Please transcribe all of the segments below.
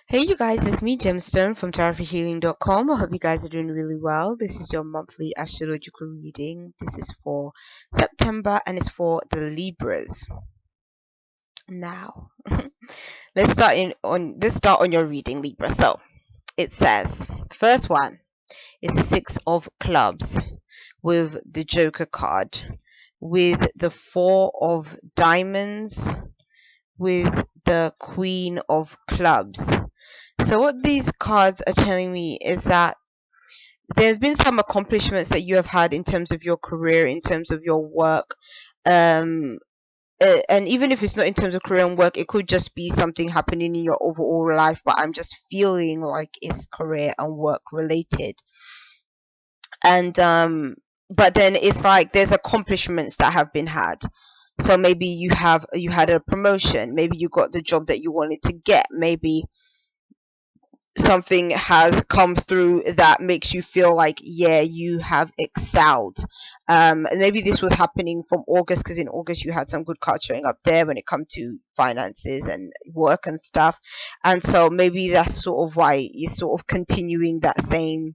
Hey you guys, it's me Gemstone from tarotforhealing.com. I hope you guys are doing really well. This is your monthly astrological reading. This is for September and it's for the Libras. Now, let's start on your reading, Libra. So, it says, the first one is the 6 of Clubs with the Joker card, with the 4 of Diamonds, with the Queen of Clubs. So what these cards are telling me is that there's been some accomplishments that you have had in terms of your career, in terms of your work, um, and even if it's not in terms of career and work, it could just be something happening in your overall life. But I'm just feeling like it's career and work related, and but then it's like there's accomplishments that have been had. So maybe you had a promotion, maybe you got the job that you wanted to get, maybe something has come through that makes you feel like, yeah, you have excelled. And maybe this was happening from August, because in August you had some good cards showing up there when it comes to finances and work and stuff. And so maybe that's sort of why you're sort of continuing that same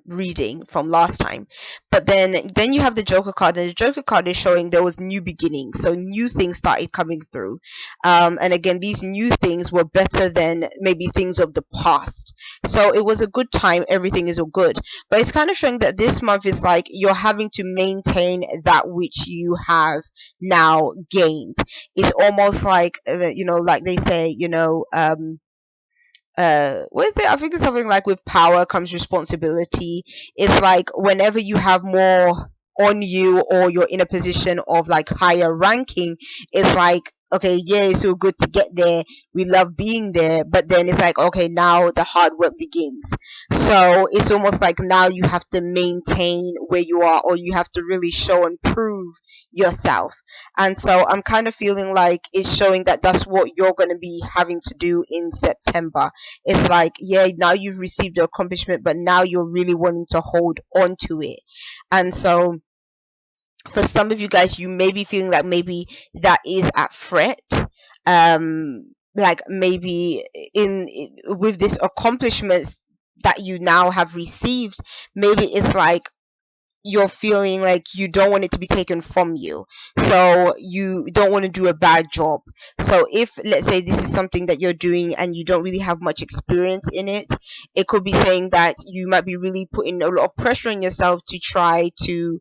reading from last time. But then you have the Joker card, and the Joker card is showing there was new beginnings, so new things started coming through, and again these new things were better than maybe things of the past. So it was a good time, everything is all good, but it's kind of showing that this month is like you're having to maintain that which you have now gained. It's almost like like they say, what is it? I think it's something like with power comes responsibility. It's like whenever you have more on you, or you're in a position of like higher ranking, it's like, okay, yeah, it's so good to get there, we love being there, but then it's like, okay, now the hard work begins. So it's almost like now you have to maintain where you are, or you have to really show and prove yourself. And so I'm kind of feeling like it's showing that that's what you're going to be having to do in September. It's like, yeah, now you've received the accomplishment, but now you're really wanting to hold on to it. And so for some of you guys, you may be feeling like maybe that is at threat. Like maybe with this accomplishments that you now have received, maybe it's like you're feeling like you don't want it to be taken from you, so you don't want to do a bad job. So if, let's say, this is something that you're doing and you don't really have much experience in it, it could be saying that you might be really putting a lot of pressure on yourself to try to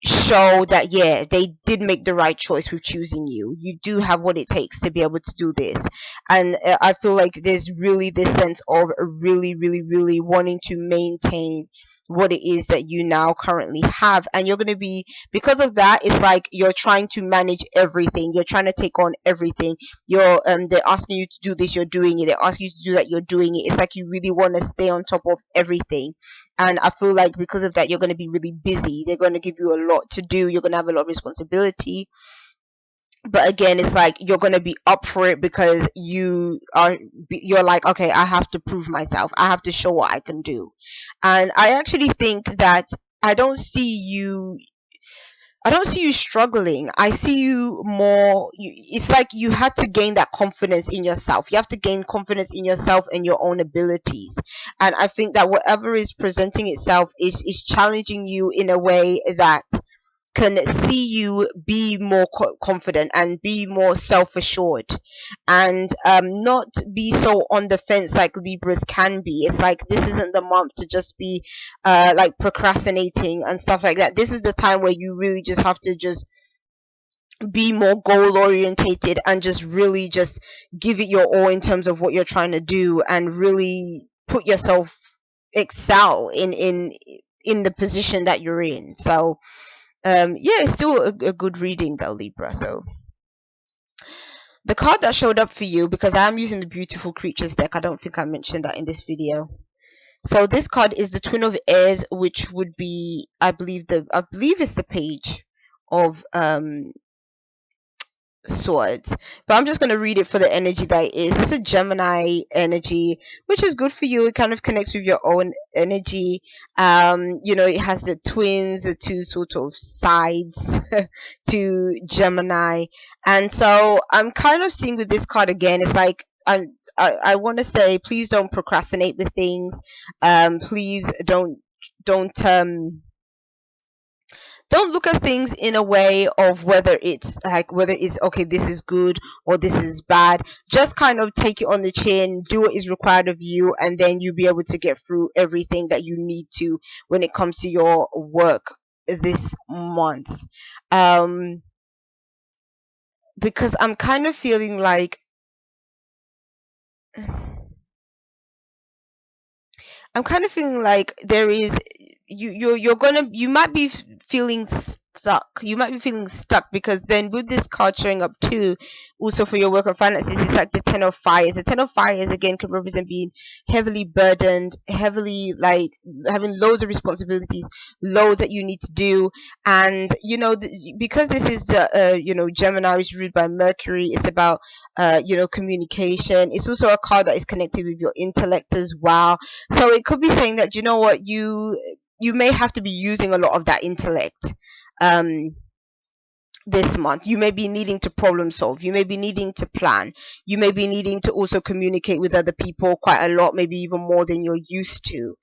show that, yeah, they did make the right choice with choosing you. You do have what it takes to be able to do this. And I feel like there's really this sense of really, really, really wanting to maintain what it is that you now currently have. And you're going to be, because of that, it's like you're trying to manage everything, you're trying to take on everything. They're asking you to do this, you're doing it. They're asking you to do that, you're doing it. It's like you really want to stay on top of everything. And I feel like because of that, you're going to be really busy. They're going to give you a lot to do, you're going to have a lot of responsibility. But again, it's like you're going to be up for it, because you're like, okay, I have to prove myself, I have to show what I can do. And I actually think that I don't see you struggling. I see you more, it's like you had to gain that confidence in yourself. You have to gain confidence in yourself and your own abilities. And I think that whatever is presenting itself is challenging you in a way that can see you be more confident and be more self-assured, and not be so on the fence like Libras can be. It's like this isn't the month to just be like procrastinating and stuff like that. This is the time where you really just have to just be more goal orientated and just really just give it your all in terms of what you're trying to do, and really put yourself, excel in the position that you're in. So yeah, it's still a good reading though, Libra. So the card that showed up for you, because I am using the Beautiful Creatures deck, I don't think I mentioned that in this video. So this card is the Twin of Airs, which would be, I believe it's the Page of Swords, but I'm just going to read it for the energy that it is. It's a Gemini energy, which is good for you. It kind of connects with your own energy. It has the twins, the two sort of sides to Gemini. And so I'm kind of seeing with this card again, it's like I want to say, please don't procrastinate with things. Please don't look at things in a way of whether it's okay, this is good or this is bad. Just kind of take it on the chin, do what is required of you, and then you'll be able to get through everything that you need to when it comes to your work this month. um because I'm kind of feeling like there is, you might be feeling stuck. You might be feeling stuck because then with this card showing up too, also for your work and finances, it's like the Ten of Fires. The Ten of Fires again could represent being heavily burdened, heavily like having loads of responsibilities, loads that you need to do. And because this is the Gemini is ruled by Mercury, it's about communication. It's also a card that is connected with your intellect as well. So it could be saying that, you know what, you may have to be using a lot of that intellect um this month. You may be needing to problem solve, you may be needing to plan, you may be needing to also communicate with other people quite a lot, maybe even more than you're used to.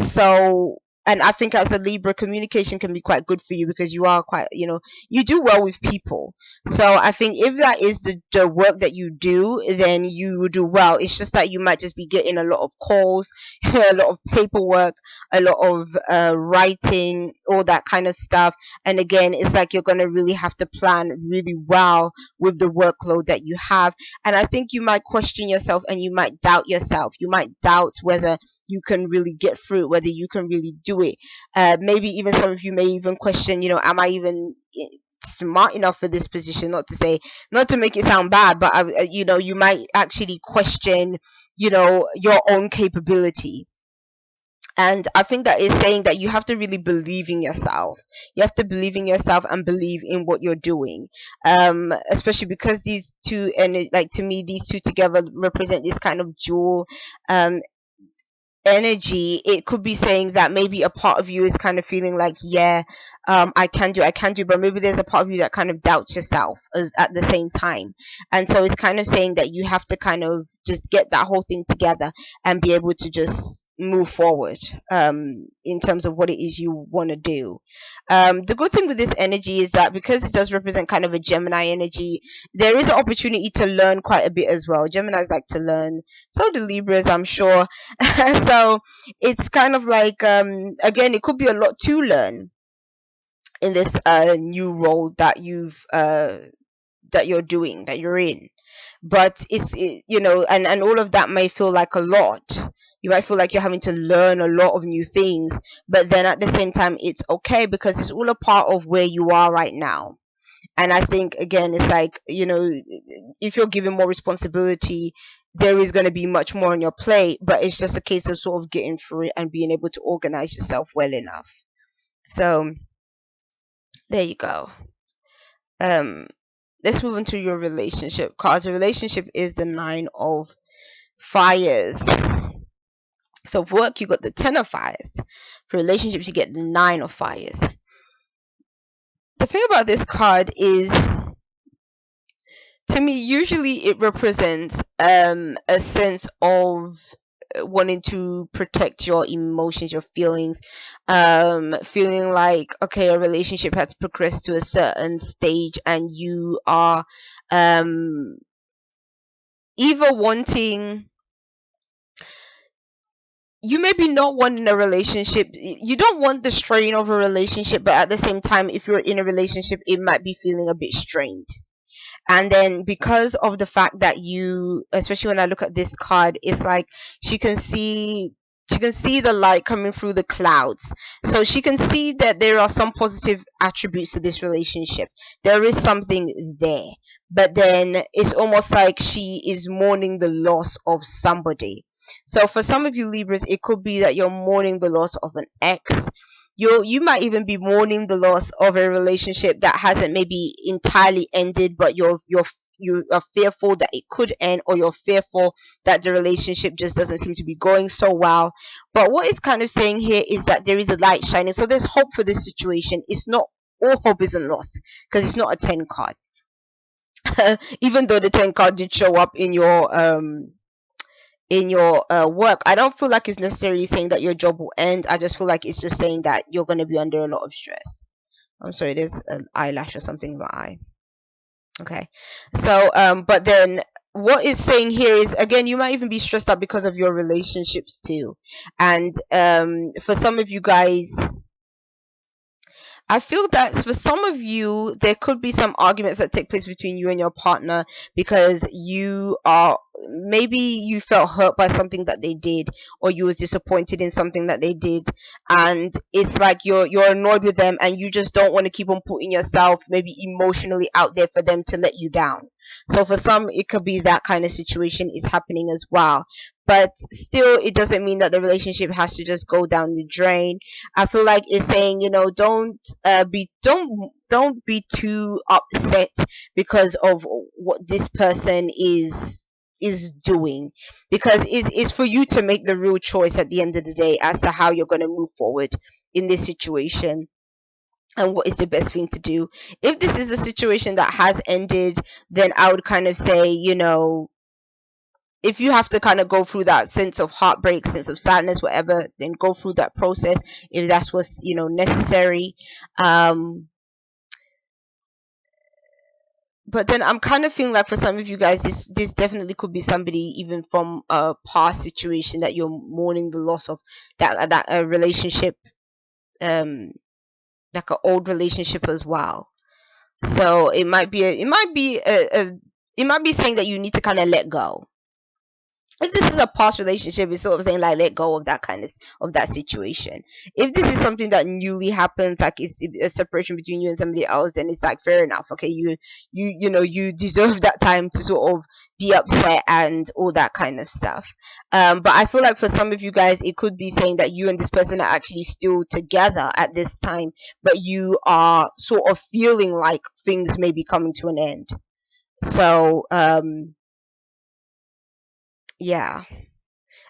So, and I think as a Libra, communication can be quite good for you because you are quite, you do well with people. So I think if that is the work that you do, then you will do well. It's just that you might just be getting a lot of calls, a lot of paperwork, a lot of writing, all that kind of stuff. And again, it's like you're going to really have to plan really well with the workload that you have. And I think you might question yourself and you might doubt yourself. You might doubt whether you can really get through it, whether you can really do it. Maybe even some of you may even question, am I even smart enough for this position? Not to make it sound bad, but you might actually question your own capability. And I think that is saying that you have to really believe in yourself. You have to believe in yourself and believe in what you're doing. Especially because these two, and like to me, these two together represent this kind of dual um energy. It could be saying that maybe a part of you is kind of feeling like, yeah, I can do, but maybe there's a part of you that kind of doubts yourself at the same time. And so it's kind of saying that you have to kind of just get that whole thing together and be able to just move forward in terms of what it is you want to do. The good thing with this energy is that because it does represent kind of a Gemini energy, there is an opportunity to learn quite a bit as well. Geminis like to learn, so do Libras, I'm sure. So it's kind of like, again, it could be a lot to learn in this new role that you're in. But and all of that may feel like a lot. You might feel like you're having to learn a lot of new things, but then at the same time it's okay because it's all a part of where you are right now. And I think again, it's like, if you're given more responsibility, there is going to be much more on your plate, but it's just a case of sort of getting through it and being able to organize yourself well enough. So there you go. Let's move into your relationship cards. The relationship is the Nine of Fires. So for work, you got the Ten of Fires. For relationships, you get the Nine of Fires. The thing about this card is, to me, usually it represents a sense of wanting to protect your emotions, your feelings, feeling like, okay, a relationship has progressed to a certain stage and you are either wanting, you may be not wanting a relationship, you don't want the strain of a relationship, but at the same time, if you're in a relationship, it might be feeling a bit strained. And then because of the fact that you, especially when I look at this card, it's like she can see the light coming through the clouds. So she can see that there are some positive attributes to this relationship. There is something there. But then it's almost like she is mourning the loss of somebody. So for some of you Libras, it could be that you're mourning the loss of an ex. You might even be mourning the loss of a relationship that hasn't maybe entirely ended, but you are fearful that it could end, or you're fearful that the relationship just doesn't seem to be going so well. But what it's kind of saying here is that there is a light shining, so there's hope for this situation. It's not, all hope isn't lost, because it's not a 10 card. even though the 10 card did show up in your work, I don't feel like it's necessarily saying that your job will end. I just feel like it's just saying that you're going to be under a lot of stress. I'm sorry, there's an eyelash or something in my eye. Okay. So but then what it's saying here is, again, you might even be stressed out because of your relationships too. And for some of you guys, I feel that for some of you, there could be some arguments that take place between you and your partner because maybe you felt hurt by something that they did, or you was disappointed in something that they did, and it's like you're annoyed with them, and you just don't want to keep on putting yourself maybe emotionally out there for them to let you down. So for some, it could be that kind of situation is happening as well. But still, it doesn't mean that the relationship has to just go down the drain. I feel like it's saying, don't be too upset because of what this person is doing, because it's for you to make the real choice at the end of the day as to how you're going to move forward in this situation and what is the best thing to do. If this is a situation that has ended, then I would kind of say, if you have to kind of go through that sense of heartbreak, sense of sadness, whatever, then go through that process if that's what's necessary. But then I'm kind of feeling like for some of you guys, this definitely could be somebody even from a past situation that you're mourning the loss of, that a relationship, like an old relationship as well. So it might be saying that you need to kind of let go. If this is a past relationship, it's sort of saying like let go of that situation. If this is something that newly happens, like it's a separation between you and somebody else, then it's like fair enough. Okay, you deserve that time to sort of be upset and all that kind of stuff. But I feel like for some of you guys, it could be saying that you and this person are actually still together at this time, but you are sort of feeling like things may be coming to an end. So yeah.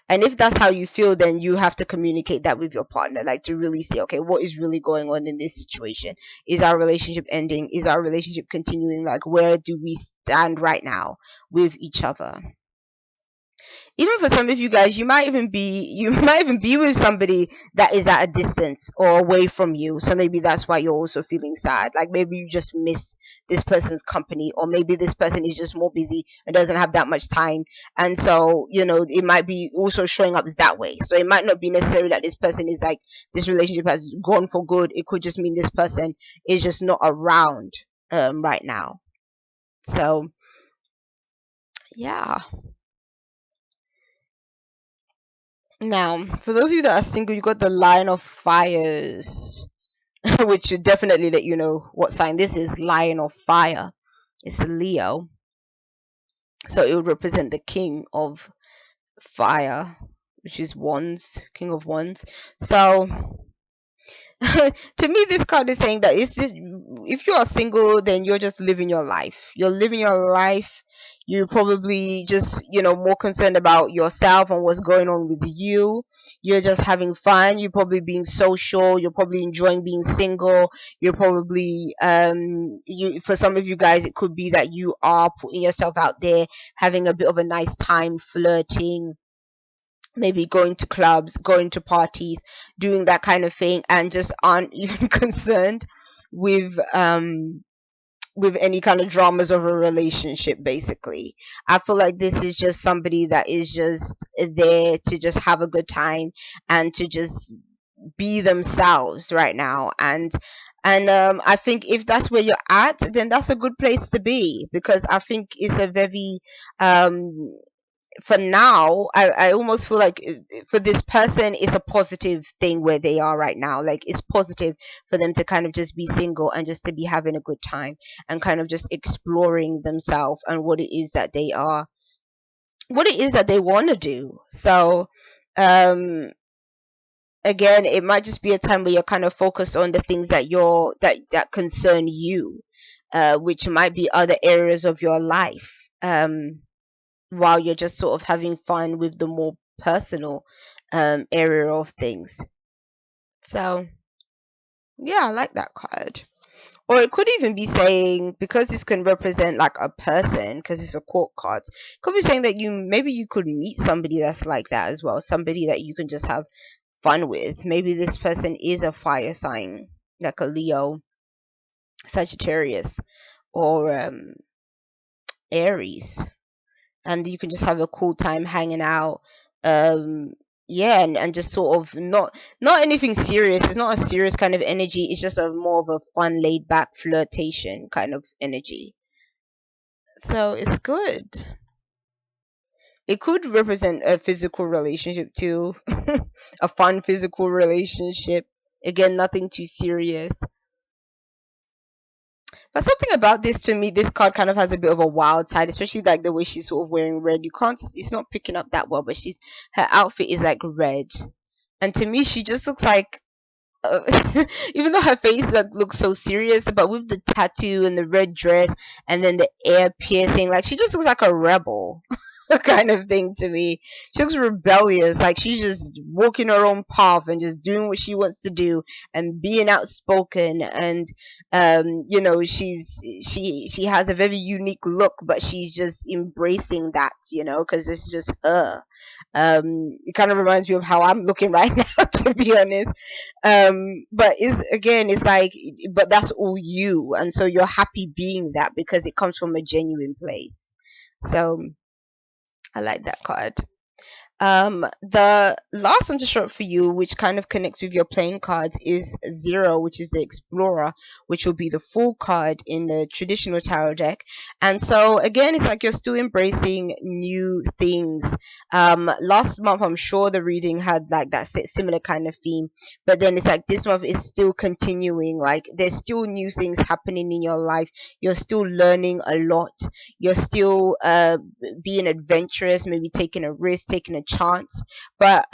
And if that's how you feel, then you have to communicate that with your partner, like to really see, okay, what is really going on in this situation? Is our relationship ending? Is our relationship continuing? Like, where do we stand right now with each other? Even for some of you guys, you might even be with somebody that is at a distance or away from you. So maybe that's why you're also feeling sad. Like maybe you just miss this person's company, or maybe this person is just more busy and doesn't have that much time. And so, it might be also showing up that way. So it might not be necessary that this person is like, this relationship has gone for good. It could just mean this person is just not around right now. So yeah. Now, for those of you that are single, you got the Lion of Fires, which should definitely let you know what sign this is. Lion of Fire. It's a Leo. So it would represent the King of Fire, which is Wands, King of Wands. So to me, this card is saying that if you are single, then you're just living your life. You're living your life. You're probably just, more concerned about yourself and what's going on with you. You're just having fun. You're probably being social. You're probably enjoying being single. You're probably, for some of you guys, it could be that you are putting yourself out there, having a bit of a nice time, flirting, maybe going to clubs, going to parties, doing that kind of thing, and just aren't even concerned with any kind of dramas of a relationship. Basically, I feel like this is just somebody that is just there to just have a good time and to just be themselves right now. And I think if that's where you're at, then that's a good place to be, because I think it's a very for now, I almost feel like for this person, it's a positive thing where they are right now. Like, it's positive for them to kind of just be single and just to be having a good time and kind of just exploring themselves and what it is that they want to do. So again, it might just be a time where you're kind of focused on the things that concern you, which might be other areas of your life, while you're just sort of having fun with the more personal area of things. So yeah, I like that card. Or it could even be saying, because this can represent like a person, because it's a court card, it could be saying that you could meet somebody that's like that as well, somebody that you can just have fun with. Maybe this person is a fire sign, like a Leo, Sagittarius, or Aries, and you can just have a cool time hanging out. um yeah, and just sort of not anything serious. It's not a serious kind of energy. It's just a more of a fun, laid back flirtation kind of energy. So it's good. It could represent a physical relationship too. A fun physical relationship. Again, nothing too serious. But something about this, to me, this card kind of has a bit of a wild side, especially like the way she's sort of wearing red. You can't, it's not picking up that well, but her outfit is like red. And to me, she just looks like, even though her face like looks so serious, but with the tattoo and the red dress and then the ear piercing, like she just looks like a rebel. Kind of thing to me. She looks rebellious, like she's just walking her own path and just doing what she wants to do and being outspoken. And she has a very unique look, but she's just embracing that, because it's just her. It kind of reminds me of how I'm looking right now, to be honest. But it's like, but that's all you, and so you're happy being that because it comes from a genuine place. So I like that card. The last one to show up for you, which kind of connects with your playing cards, is Zero, which is the Explorer, which will be the full card in the traditional tarot deck. And so again, it's like you're still embracing new things. Last month, I'm sure the reading had like that similar kind of theme, but then it's like this month is still continuing. Like there's still new things happening in your life. You're still learning a lot. You're still being adventurous, maybe taking a risk, taking a chance. But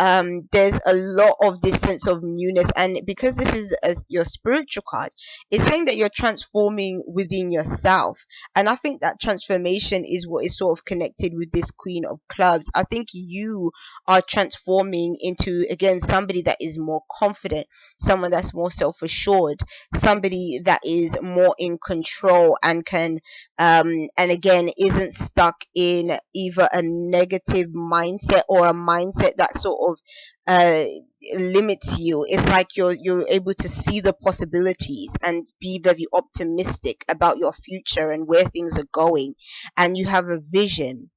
there's a lot of this sense of newness, and because this is your spiritual card, it's saying that you're transforming within yourself. And I think that transformation is what is sort of connected with this Queen of Clubs. I think you are transforming into, again, somebody that is more confident, someone that's more self-assured, somebody that is more in control and can and again isn't stuck in either a negative mindset or a mindset that sort of uh limits you. It's like you're able to see the possibilities and be very optimistic about your future and where things are going, and you have a vision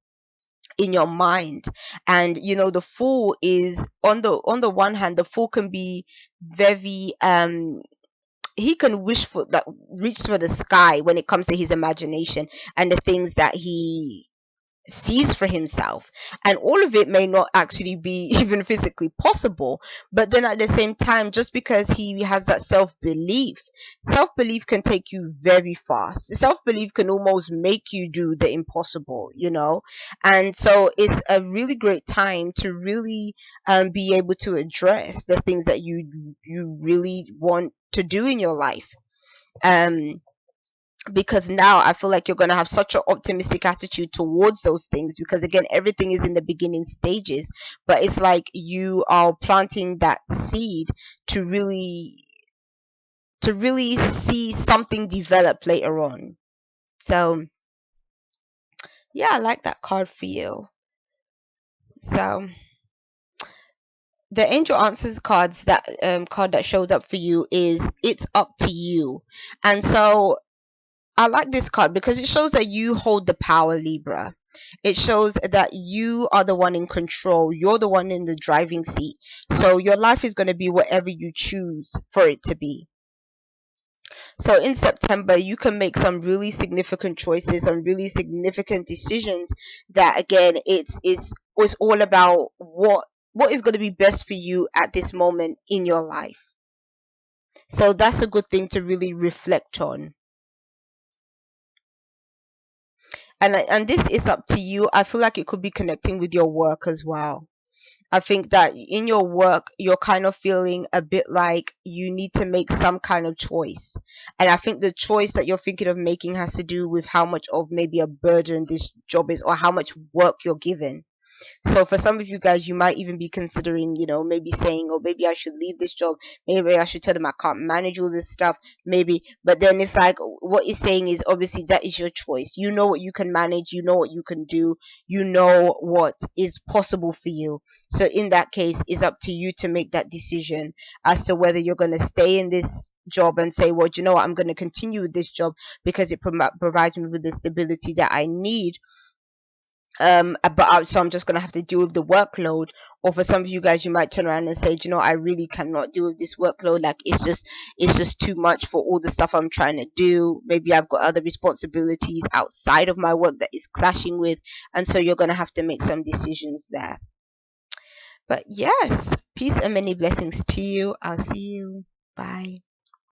in your mind. And the Fool is, on the one hand, the Fool can be very he can wish for, like, reach for the sky when it comes to his imagination and the things that he sees for himself, and all of it may not actually be even physically possible. But then at the same time, just because he has that self belief can take you very fast. Self-belief can almost make you do the impossible. And so it's a really great time to really be able to address the things that you really want to do in your life. um because now I feel like you're going to have such an optimistic attitude towards those things, because again, everything is in the beginning stages, but it's like you are planting that seed to really see something develop later on. So yeah, I like that card for you. So the angel answers card that shows up for you is, it's up to you. And so I like this card because it shows that you hold the power, Libra. It shows that you are the one in control. You're the one in the driving seat. So your life is going to be whatever you choose for it to be. So in September, you can make some really significant choices, some really significant decisions that, again, it's all about what is going to be best for you at this moment in your life. So that's a good thing to really reflect on. And this is up to you. I feel like it could be connecting with your work as well. I think that in your work, you're kind of feeling a bit like you need to make some kind of choice. And I think the choice that you're thinking of making has to do with how much of maybe a burden this job is, or how much work you're given. So for some of you guys, you might even be considering, maybe saying, oh, maybe I should leave this job. Maybe I should tell them I can't manage all this stuff. Maybe, but then it's like, what you're saying is obviously that is your choice. You know what you can manage. You know what you can do. You know what is possible for you. So in that case, it's up to you to make that decision as to whether you're going to stay in this job and say, well, do you know what, I'm going to continue with this job because it provides me with the stability that I need, so I'm just gonna have to deal with the workload. Or for some of you guys, you might turn around and say, you know, I really cannot deal with this workload. Like it's just too much for all the stuff I'm trying to do. Maybe I've got other responsibilities outside of my work that is clashing with, and so you're gonna have to make some decisions there. But yes, peace and many blessings to you. I'll see you. Bye.